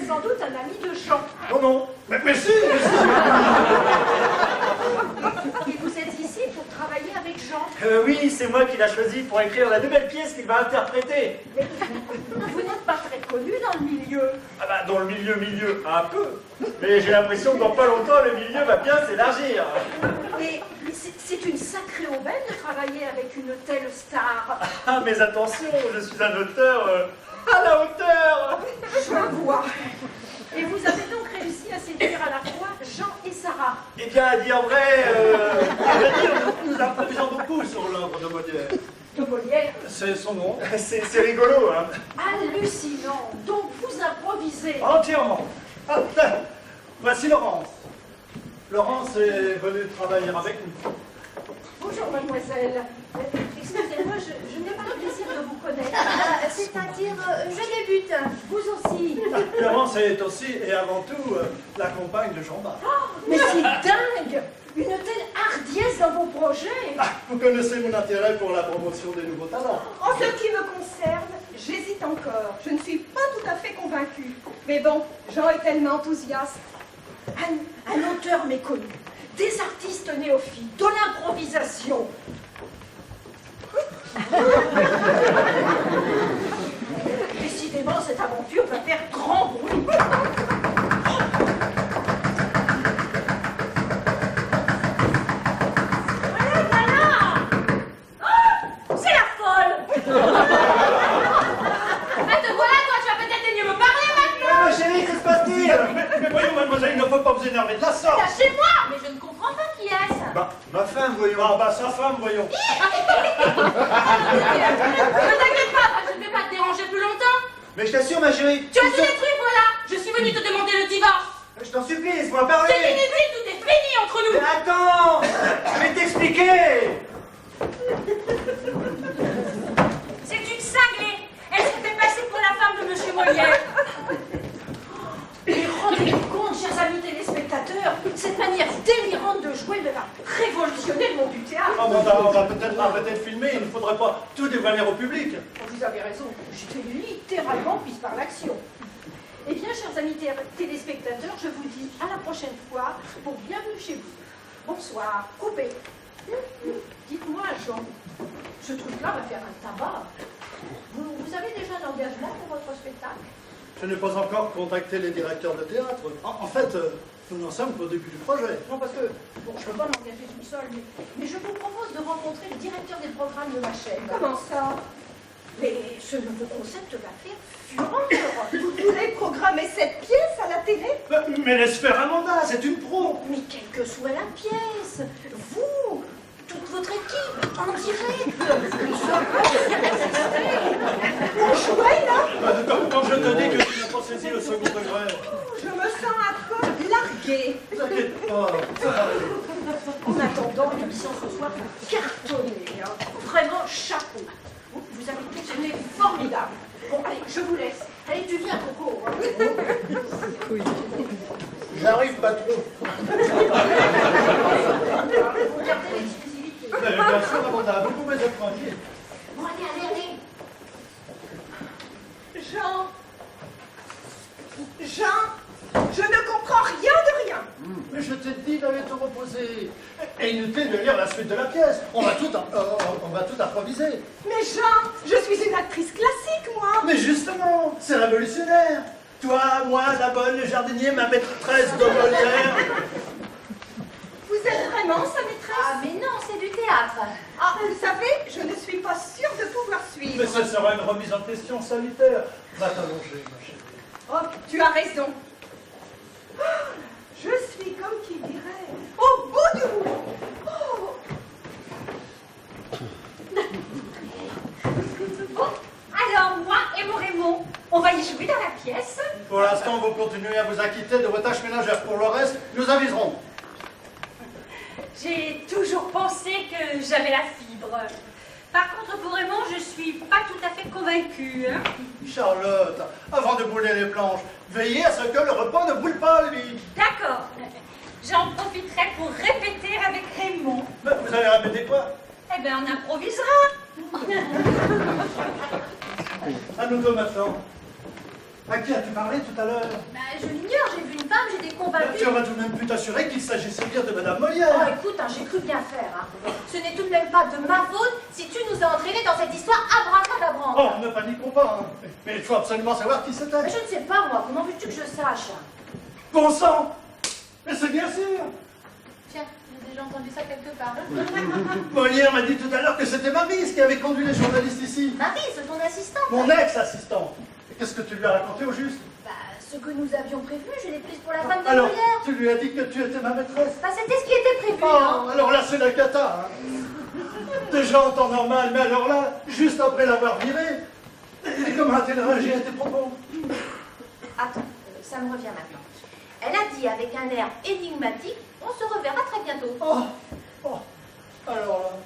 êtes sans doute un ami de Jean. Non, non. Mais si, Et vous êtes ici pour travailler avec Jean. oui, c'est moi qui l'a choisi pour écrire la nouvelle pièce qu'il va interpréter. Mais vous n'êtes pas très connu dans le milieu. Ah bah, dans le milieu, un peu. Mais j'ai l'impression que dans pas longtemps, le milieu va bien s'élargir. Et c'est une sacrée aubaine de travailler avec une telle star. Ah, mais attention, je suis un auteur à la hauteur. Je vois. Et vous avez donc réussi à séduire à la fois Jean et Sarah. Eh bien, à dire vrai, à vrai dire, nous improvisons beaucoup sur l'œuvre de Molière. De Molière. C'est son nom. C'est rigolo, hein. Hallucinant. Donc vous improvisez. Entièrement. Ah, tiens, voici Laurence. Laurence est venue travailler avec nous. Bonjour mademoiselle. Excusez-moi, je n'ai pas le plaisir de vous connaître. C'est-à-dire, je débute. Vous aussi. Laurence est aussi et avant tout la compagne de Jean-Baptiste. Oh, mais c'est dingue. Une telle hardiesse dans vos projets. Ah, vous connaissez mon intérêt pour la promotion des nouveaux talents. En ce qui me concerne, j'hésite encore. Je ne suis pas tout à fait convaincue. Mais bon, Jean est tellement enthousiaste. Un auteur méconnu, des artistes néophytes, de l'improvisation. Décidément, cette aventure va faire grand bruit. Voilà. Oh, c'est la folle. Ah, te voilà, toi, tu vas peut-être daigner me parler maintenant. Ma chérie, que se passe-t-il? Mais voyons, mademoiselle, il ne faut pas vous énerver de la sorte. Lâchez-moi. Mais je ne comprends pas qui est-ce. Bah, ma femme, voyons. Ah, bah, sa femme, voyons. Ne t'inquiète pas, je ne vais pas te déranger plus longtemps. Mais je t'assure, ma chérie. Tu as dit des trucs, voilà. Je suis venue te demander le divorce. Je t'en supplie, laisse-moi parler. C'est inutile, tout est fini entre nous. Mais attends, je vais t'expliquer. C'est une cinglée. Elle s'était passée pour la femme de Monsieur Molière. Mais rendez-vous compte, chers amis téléspectateurs, cette manière délirante de jouer va révolutionner le monde du théâtre. Ah, bon, on va peut-être filmer, il ne faudrait pas tout dévoiler au public. Vous avez raison, j'étais littéralement prise par l'action. Eh bien, chers amis téléspectateurs, je vous dis à la prochaine fois pour bienvenue chez vous. Bonsoir, coupez. Dites-moi, Jean, ce truc-là va faire un tabac. Vous avez déjà un engagement pour votre spectacle? Je n'ai pas encore contacté les directeurs de théâtre. En fait, nous n'en sommes qu'au début du projet. Non, parce que, bon, je ne peux pas m'engager tout seul, mais je vous propose de rencontrer le directeur des programmes de ma chaîne. Comment ça? Mais ce nouveau concept va faire fureur. Vous voulez programmer cette pièce à la télé? Mais laisse faire Amanda, c'est une pro. Mais quelle que soit la pièce, vous, toute votre équipe, en direct. Vous jouez là? Quand je te dis que tu n'as pas saisi le second degré. Je me sens un peu larguée. Ne t'inquiète pas, ça va aller. En attendant, l'émission ce soir va cartonner. Hein. Vraiment, chapeau. Vous avez tous été formidables. Bon, allez, je vous laisse. Allez, tu viens, Coco. Hein. J'arrive pas trop. Vous gardez l'exclusivité. Bien sûr, Amanda, vous pouvez être tranquille. Bon, allez, allez, allez. Jean, je ne comprends rien de rien. Mais je t'ai dit d'aller te reposer. Et inutile de lire la suite de la pièce. On va tout improviser. Mais Jean, je suis une actrice classique, moi. Mais justement, c'est révolutionnaire. Toi, moi, la bonne, le jardinier, ma maîtresse de Molière. Vous êtes vraiment sa maîtresse? Ah, mais non, c'est du théâtre. Ah, vous savez, je ne suis pas sûre de pouvoir suivre. Mais ce sera une remise en question salutaire. Va t'allonger, ma chérie. Oh, tu as raison. Ah, je suis comme qui dirait au bout du rouleau. Oh. Bon, alors moi et mon Raymond, on va y jouer dans la pièce. Pour l'instant, vous continuez à vous acquitter de vos tâches ménagères. Pour le reste, nous aviserons. J'ai toujours pensé que j'avais la fibre. Par contre, pour Raymond, je suis pas tout à fait convaincue. Hein. Charlotte, avant de brûler les planches, veillez à ce que le repas ne brûle pas, lui. D'accord. J'en profiterai pour répéter avec Raymond. Mais vous allez répéter quoi? Eh bien, on improvisera. À nous deux maintenant. À qui as-tu parlé tout à l'heure? Bah, je l'ignore, j'ai vu une femme, j'étais convaincue. Tu aurais tout de même pu t'assurer qu'il s'agissait bien de Madame Oh, Molière. écoute, hein, j'ai cru bien faire. Hein. Ce n'est tout de même pas de ma faute si tu nous as entraînés dans cette histoire abracadabrante. Oh, ne paniquons pas. Hein. Mais il faut absolument savoir qui c'était. Mais je ne sais pas, moi. Comment veux-tu que je sache? Bon sang! Mais c'est bien sûr! Tiens, j'ai déjà entendu ça quelque part. Molière m'a dit tout à l'heure que c'était Maryse qui avait conduit les journalistes ici. Maryse, ton assistante. Mon ex-assistant. Et qu'est-ce que tu lui as raconté au juste? Bah, ce que nous avions prévu, je l'ai prise pour la femme de Alors, Molière. tu lui as dit que tu étais ma maîtresse? Bah, c'était ce qui était prévu. Oh, Hein. alors là, c'est la cata. Hein. Déjà en temps normal, mais alors là, juste après l'avoir viré, et comment a-t-elle réagi à tes propos? Attends, ça me revient maintenant. Elle a dit avec un air énigmatique, on se reverra très bientôt. Oh, alors là,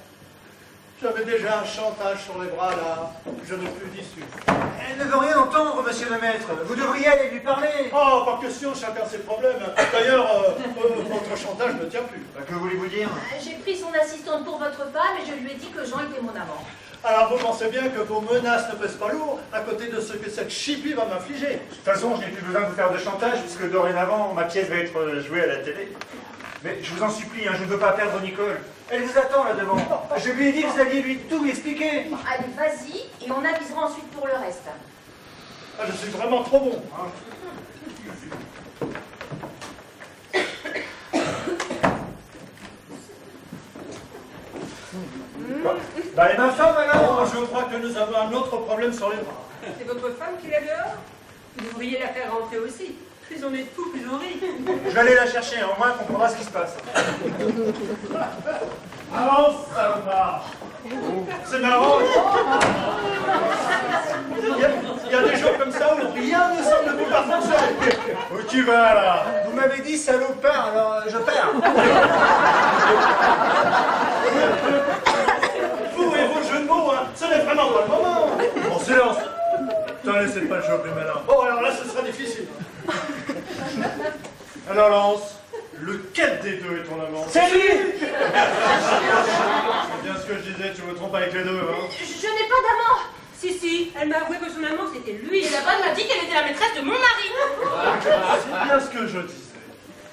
j'avais déjà un chantage sur les bras là, je n'ai plus d'issue. Elle ne veut rien entendre, monsieur le maître. Vous devriez aller lui parler. Oh, pas question, chacun ses problèmes. D'ailleurs, votre chantage ne tient plus. Que voulez-vous dire? J'ai pris son assistante pour votre femme et je lui ai dit que Jean était mon amant. Alors vous pensez bien que vos menaces ne pèsent pas lourd à côté de ce que cette chipie va m'infliger. De toute façon, je n'ai plus besoin de vous faire de chantage, puisque dorénavant, ma pièce va être jouée à la télé. Mais je vous en supplie, hein, je ne veux pas perdre Nicole. Elle vous attend là-devant. Je lui ai dit que vous alliez lui tout expliquer. Allez, vas-y, et on avisera ensuite pour le reste. Ah, je suis vraiment trop bon. Hein. Bah, et ma femme alors? Oh, je crois que nous avons un autre problème sur les bras. C'est votre femme qui est dehors? Vous devriez la faire rentrer aussi. Plus on est de fous, plus on rit. Je vais aller la chercher, au moins elle comprendra ce qui se passe. Avance, salopard. C'est marrant. Il y a des jours comme ça où rien ne semble pouvoir fonctionner. Où tu vas là? Vous m'avez dit salopard, alors je perds. Vous et vos jeux de mots, hein, ce n'est vraiment pas le moment. Bon, silence. T'en laissez pas le jeu plus malin. Bon, alors là, ce sera difficile. Alors, Lance, lequel des deux est ton amant? C'est lui! C'est bien ce que je disais, tu me trompes avec les deux, hein. Je n'ai pas d'amant. Si, elle m'a avoué que son amant c'était lui. Et la bonne m'a dit qu'elle était la maîtresse de mon mari. C'est bien ce que je disais.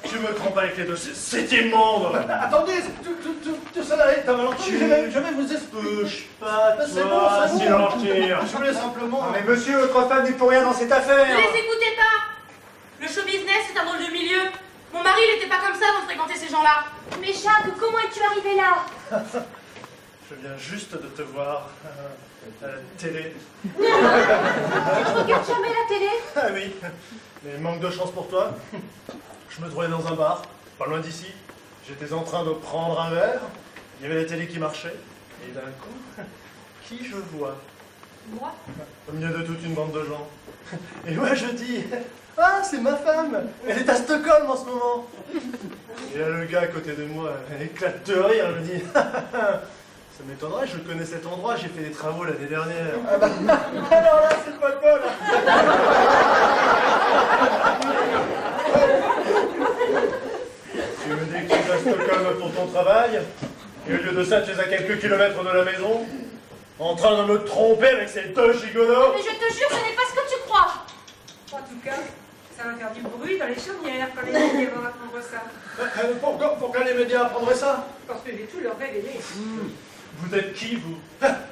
Tu me trompes avec les deux, c'est immonde. Attendez, tout cela est un malentendu. Je vais vous expliquer. Touche pas, C'est bon, toi, c'est bon. silence, tire. Je voulais simplement... Non, mais monsieur, votre femme n'est pour rien dans cette affaire. Ne les écoutez pas. Le show business, c'est un drôle de milieu. Mon mari, il n'était pas comme ça avant de fréquenter ces gens-là. Mais Jacques, comment es-tu arrivé là? Je viens juste de te voir à la télé. Tu ne regardes jamais la télé? Ah oui, mais manque de chance pour toi. Je me trouvais dans un bar, pas loin d'ici. J'étais en train de prendre un verre. Il y avait la télé qui marchait. Et d'un coup, qui je vois? Moi? Au milieu de toute une bande de gens. Et moi je dis, ah c'est ma femme, elle est à Stockholm en ce moment. Et là le gars à côté de moi, il éclate de rire, je me dis, ça m'étonnerait, je connais cet endroit, j'ai fait des travaux l'année dernière. Ah bah, alors là c'est pas le bol. Tu me dis que tu es à Stockholm pour ton travail, et au lieu de ça tu es à quelques kilomètres de la maison, en train de me tromper avec ces deux gigolos. Mais je te jure, ce n'est pas ce que tu crois. En tout cas, ça va faire du bruit dans les chaumières quand les médias vont apprendre ça. Pourquoi les médias apprendraient ça? Parce que j'ai tout leur révélé. Vous êtes qui, vous?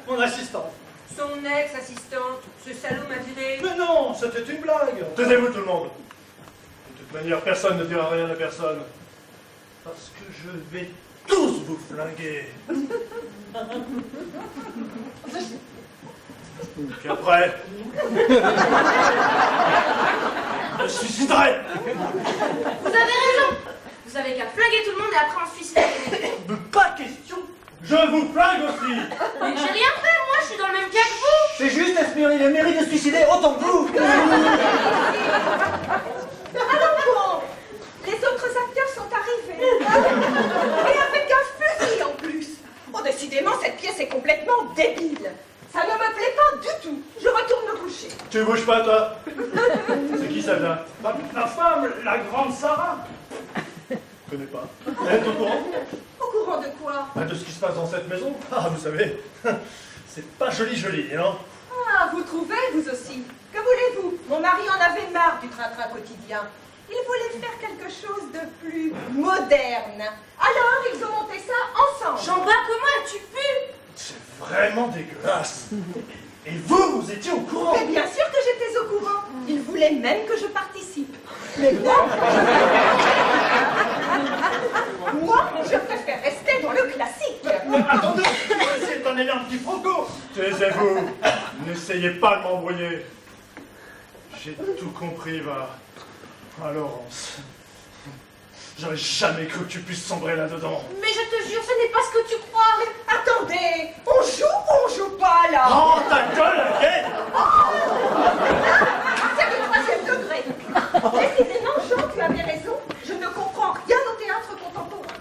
Mon assistant. Son ex-assistante, ce salaud m'a viré. Mais non, c'était une blague. Taisez-vous tout le monde. De toute manière, personne ne dira rien à personne. Parce que je vais tous vous flinguer. Puis après, je me suiciderai. Vous avez raison. Vous avez qu'à flinguer tout le monde et après on se suicide. Mais pas question. Je vous flingue aussi. Mais j'ai rien fait, moi, je suis dans le même cas que vous. C'est juste, Esprit, il mérite de se suicider autant que vous. Alors bon, les autres acteurs sont arrivés. Et avec un fusil en plus. Oh, décidément, cette pièce est complètement débile. Ça ne me plaît pas du tout. Je retourne me coucher. Tu bouges pas, toi. C'est qui celle-là? Ma femme, la grande Sarah. Je connais pas. Elle est au courant? Au courant de quoi? De ce qui se passe dans cette maison? Ah, vous savez, c'est pas joli, hein? Ah, vous trouvez, vous aussi? Que voulez-vous? Mon mari en avait marre du train-train quotidien. Il voulait faire quelque chose de plus moderne. Alors, ils ont monté ça ensemble. Jean-Baptiste, comment as-tu pu? C'est vraiment dégueulasse. Et vous étiez au courant? Mais bien sûr que j'étais au courant. Il voulait même que je participe. Mais moi, je préfère rester dans le classique. Attendez, c'est un énorme quiproquo. Taisez-vous, n'essayez pas de m'embrouiller. J'ai tout compris, va. Laurence. J'aurais jamais cru que tu puisses sombrer là-dedans. Mais je te jure, ce n'est pas ce que tu crois. Attendez, on joue ou on joue pas là? Oh, ta gueule, la vieille! C'est du 3e degré. Décidément, Jean, tu avais raison. Je ne comprends rien au théâtre contemporain.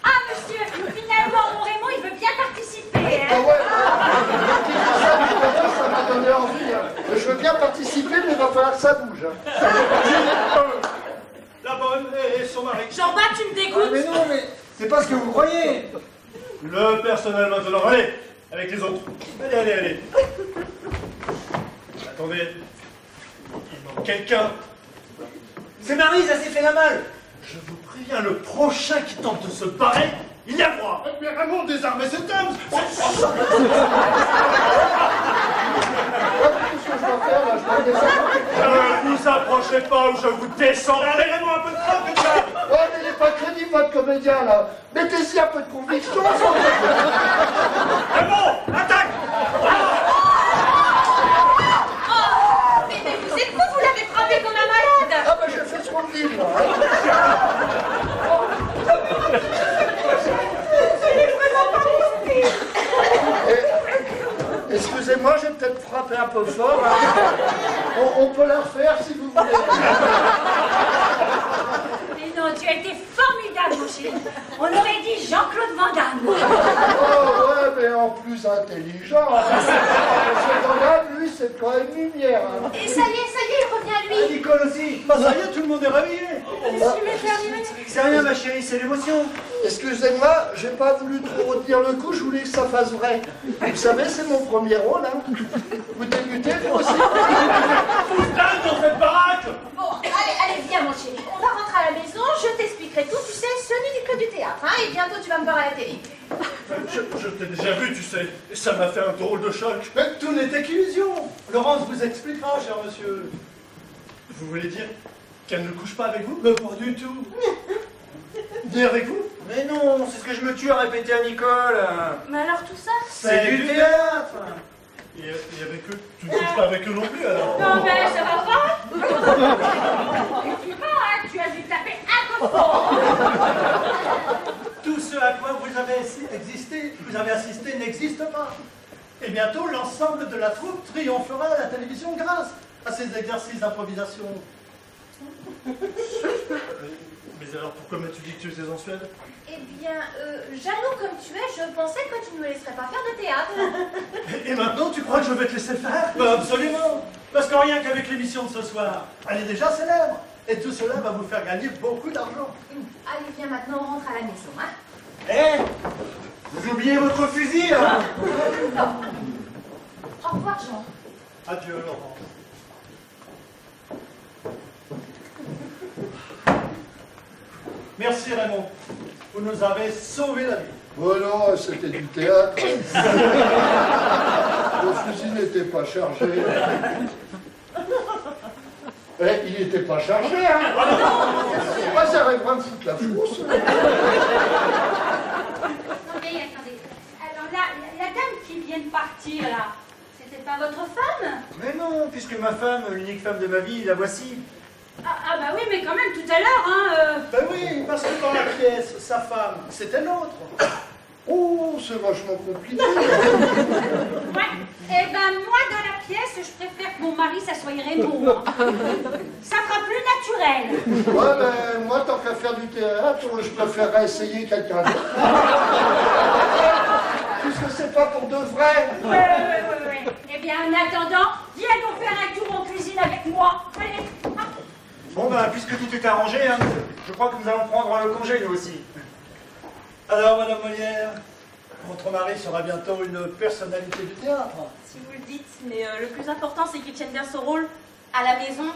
Ah, monsieur, finalement, mon Raymond, il veut bien participer. Ah ouais, ça m'a donné envie. Hein. Je veux bien participer, mais il va falloir que ça bouge. Hein. La bonne et son mari. Jean-Baptiste, tu me Ah, dégoûtes. mais non, mais c'est pas ce que vous croyez. Le personnel maintenant. Allez, avec les autres. Allez, allez, allez. Attendez. Il manque quelqu'un. C'est Marie, ça s'est fait la malle. Je vous préviens, le prochain qui tente de se barrer, il y a moi. Mais Raymond, désarmez cet homme. Qu'est-ce que je dois faire là? Je dois descendre. Ne vous approchez pas ou je vous descends. Allez, Raymond, un peu de temps que ça. Ouais, mais il n'est pas crédible, votre comédien là. Mettez-y un peu de conviction. Raymond, attaque. Mais vous êtes fou, vous l'avez frappé comme un malade. Ah, bah j'ai fait ce qu'on me dit, moi. Hein. Excusez-moi, j'ai peut-être frappé un peu fort. Hein. On peut la refaire si vous voulez. Mais non, tu as été formidable, mon chéri. On aurait dit Jean-Claude Van Damme. Oh ouais, mais en plus intelligent. Hein. Parce que dans la vue, c'est quand même lumière. Hein. Et ça y est, il revient à lui. Nicole aussi. Bah ça y est, tout le monde est réveillé. C'est rien, ma chérie, c'est l'émotion. Excusez-moi, j'ai pas voulu trop retenir le coup, je voulais que ça fasse vrai. Vous savez, c'est mon premier rôle. Hein. Vous débutez, vous aussi. Dingue dans cette baraque. Bon, allez, viens, mon chéri. On va rentrer à la maison, je t'expliquerai tout. Tu sais, ce n'est que du théâtre, hein, et bientôt tu vas me voir à la télé. Je t'ai déjà vu, tu sais. Et ça m'a fait un drôle de choc. Mais tout n'était qu'illusion. Laurence vous expliquera, cher monsieur. Vous voulez dire qu'elle ne couche pas avec vous? Mais pas du tout. Ni avec vous? Mais non, c'est ce que je me tue à répéter à Nicole. Mais alors tout ça? C'est du théâtre. Et avec eux, tu ne couches pas avec eux non plus alors? Non, mais ça va pas. Tu vois, hein, tu as dû taper un peu fort. Tout ce à quoi vous avez assisté n'existe pas. Et bientôt, l'ensemble de la troupe triomphera à la télévision grâce à ces exercices d'improvisation. Mais alors pourquoi m'as-tu dit que tu étais en Suède? Eh bien, jaloux comme tu es, je pensais que tu ne me laisserais pas faire de théâtre. Et maintenant tu crois que je vais te laisser faire? Ben absolument. Parce que rien qu'avec l'émission de ce soir, elle est déjà célèbre. Et tout cela va vous faire gagner beaucoup d'argent. Allez, viens maintenant, on rentre à la maison, hein. Eh, vous oubliez votre fusil, hein? Au revoir, Jean. Adieu, Laurent. Merci Raymond. Vous nous avez sauvé la vie. Oh non, c'était du théâtre. Le fusil n'était pas chargé. Eh, il n'était pas chargé, hein. Moi, ça arrivera de foutre la frousse. Non, mais attendez. Alors là, la dame qui vient de partir, là, c'était pas votre femme? Mais non, puisque ma femme, l'unique femme de ma vie, la voici. Ah bah oui, mais quand même, tout à l'heure, hein. Ben oui, parce que dans la pièce, sa femme, c'était l'autre. Oh, c'est vachement compliqué. Ouais. Eh ben, moi, dans la pièce, je préfère que mon mari, ça soit Raymond. Ça sera plus naturel. Ouais, ben, moi, tant qu'à faire du théâtre, je préférerais essayer quelqu'un d'autre. Puisque c'est pas pour de vrai. Ouais. Eh bien, en attendant, viens nous faire un tour en cuisine avec moi. Allez. Bon, ben, puisque tout est arrangé, hein, je crois que nous allons prendre le congé, nous aussi. Alors, Madame Molière, Votre mari sera bientôt une personnalité du théâtre. Si vous le dites, mais le plus important, c'est qu'il tienne bien son rôle à la maison.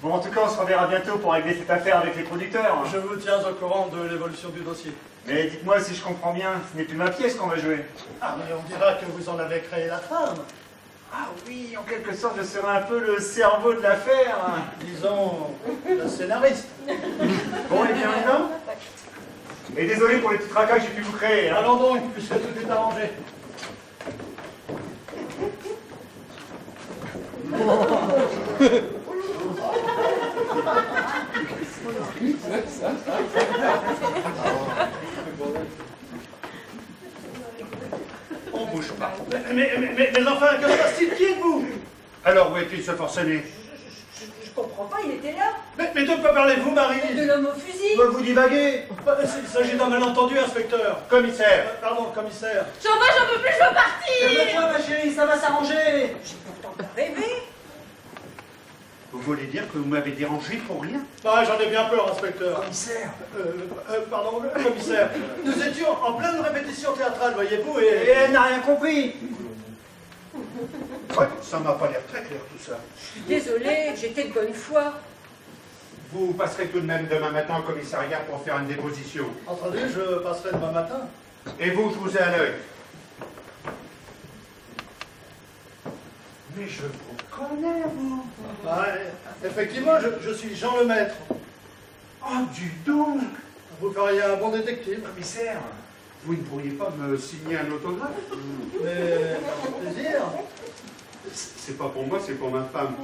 Bon, en tout cas, on se reverra bientôt pour régler cette affaire avec les producteurs. Je vous tiens au courant de l'évolution du dossier. Mais dites-moi si je comprends bien, ce n'est plus ma pièce qu'on va jouer. Ah, mais on dira que vous en avez créé la trame. Ah oui, en quelque sorte, je serai un peu le cerveau de l'affaire. Disons, le scénariste. Bon, et bien, on y va. Et désolé pour les petits tracas que j'ai pu vous créer. Hein. Allons donc, puisque tout est arrangé. On bouge pas. Mais enfin, que se passe-t-il? Qui êtes-vous? Alors où est-il ce forcené? Je comprends pas, il était là. Mais de quoi parlez-vous, Marie? De l'homme au fusil. Vous divaguez. Il s'agit d'un malentendu, inspecteur. Commissaire. Pardon, commissaire. J'en peux plus, je veux partir. Calme-toi, ma chérie, ça va s'arranger. Rêver. Vous voulez dire que vous m'avez dérangé pour rien? Bah, j'en ai bien peur, inspecteur. Commissaire. Pardon, commissaire. Nous étions en pleine répétition théâtrale, voyez-vous, Et et... elle n'a rien compris. Ouais, ça m'a pas l'air très clair tout ça. Désolée, j'étais de bonne foi. Vous passerez tout de même demain matin au commissariat pour faire une déposition. Entendu, je passerai demain matin. Et vous, je vous ai à l'œil. Mais je vous connais, vous. Ouais, effectivement, je suis Jean Lemaître. Oh, du donc. Vous feriez un bon détective. Commissaire, vous ne pourriez pas me signer un autographe? Mais, par plaisir. C'est pas pour moi, c'est pour ma femme.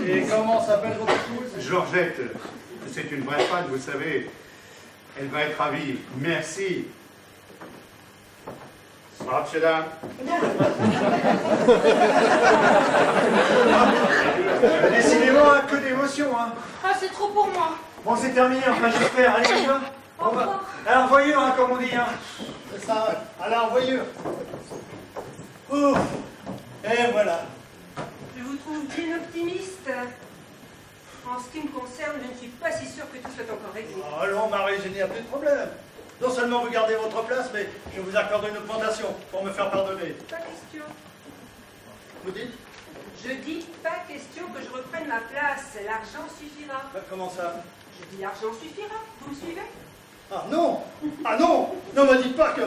Et comment s'appelle votre épouse? Georgette, c'est une vraie fan, vous savez. Elle va être ravie. Merci. Srapchela. Décidément, hein, que d'émotion. Hein. Ah, c'est trop pour moi. Bon, c'est terminé, enfin, j'espère. Allez, on y va. Au revoir. Alors, voyons, hein, comme on dit. Hein. C'est ça, à la revoyure. Ouf. Et voilà. Je vous trouve bien optimiste. En ce qui me concerne, je ne suis pas si sûre que tout soit encore réglé. Oh, allons, Marie, il n'y a plus de problème. Non seulement vous gardez votre place, mais je vous accorde une augmentation pour me faire pardonner. Pas question. Vous dites? Je dis pas question que je reprenne ma place. L'argent suffira. Comment ça? Je dis l'argent suffira. Vous me suivez? Ah non! Ah non! Ne me dites pas que...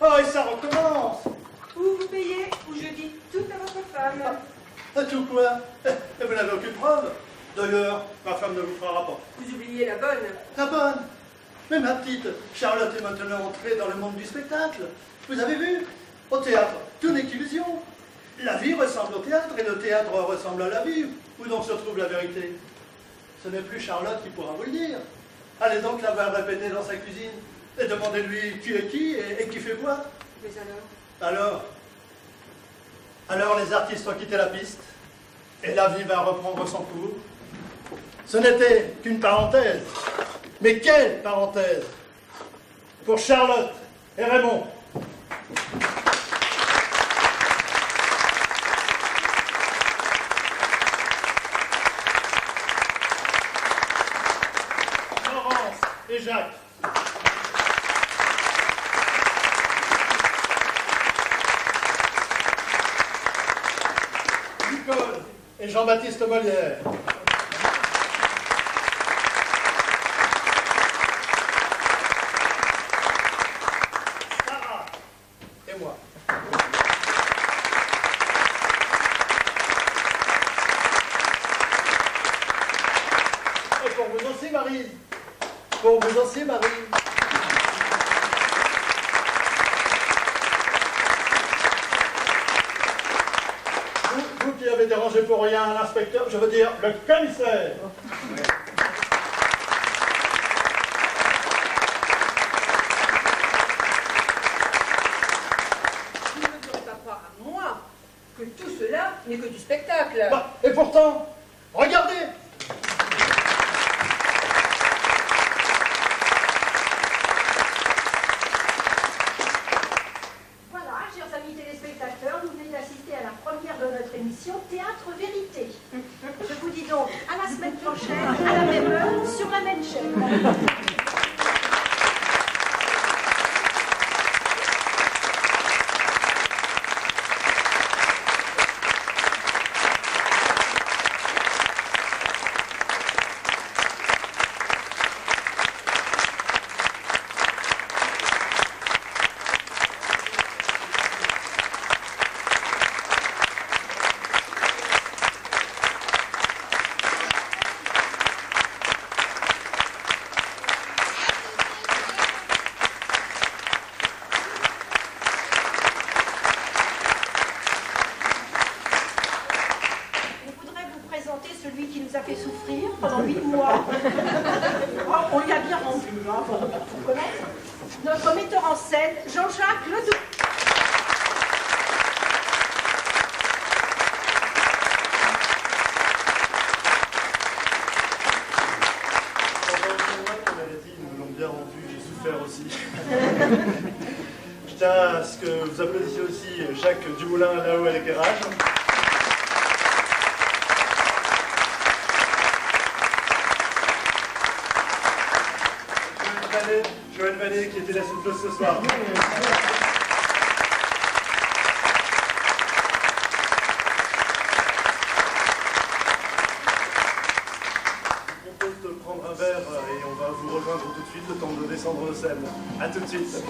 Ah, et ça recommence! Ou vous payez, ou je dis tout à votre femme. Ah, tout quoi? Et vous n'avez aucune preuve? D'ailleurs, ma femme ne vous fera rapport. Vous oubliez la bonne. La bonne! Mais ma petite, Charlotte est maintenant entrée dans le monde du spectacle. Vous avez vu? Au théâtre, tout n'est qu'illusion. La vie ressemble au théâtre et le théâtre ressemble à la vie. Où donc se trouve la vérité? Ce n'est plus Charlotte qui pourra vous le dire. Allez donc la voir répéter dans sa cuisine et demandez-lui qui est qui et qui fait quoi. Mais alors? Alors les artistes ont quitté la piste et la vie va reprendre son cours. Ce n'était qu'une parenthèse. Mais quelle parenthèse! Pour Charlotte et Raymond. Florence et Jacques. Nicole et Jean-Baptiste Molière. Sarah et moi. Et pour vous aussi, Marie. Pour vous aussi, Marie. Vous qui avez dérangé pour rien l'inspecteur, je veux dire le commissaire. Vous ne me ferez pas croire à moi que tout cela n'est que du spectacle. Bah, et pourtant, regardez. Voilà, chers amis téléspectateurs, vous venez d'assister à la première de notre émission Théâtre Vérité. Je vous dis donc à la semaine prochaine, à la même heure, sur la même chaîne. fait souffrir pendant 8 mois. Ah, on lui a bien rendu, hein, pour tout connaître. Notre metteur en scène, Jean-Jacques Ledoux. Ils me l'ont bien rendu, j'ai souffert aussi. Je tiens à ce que vous applaudissiez aussi Jacques Dumoulin là-haut à l'éclairage. Joël Vallée qui était la souffleuse ce soir. Je vous propose de prendre un verre et on va vous rejoindre tout de suite, le temps de descendre de scène. A tout de suite.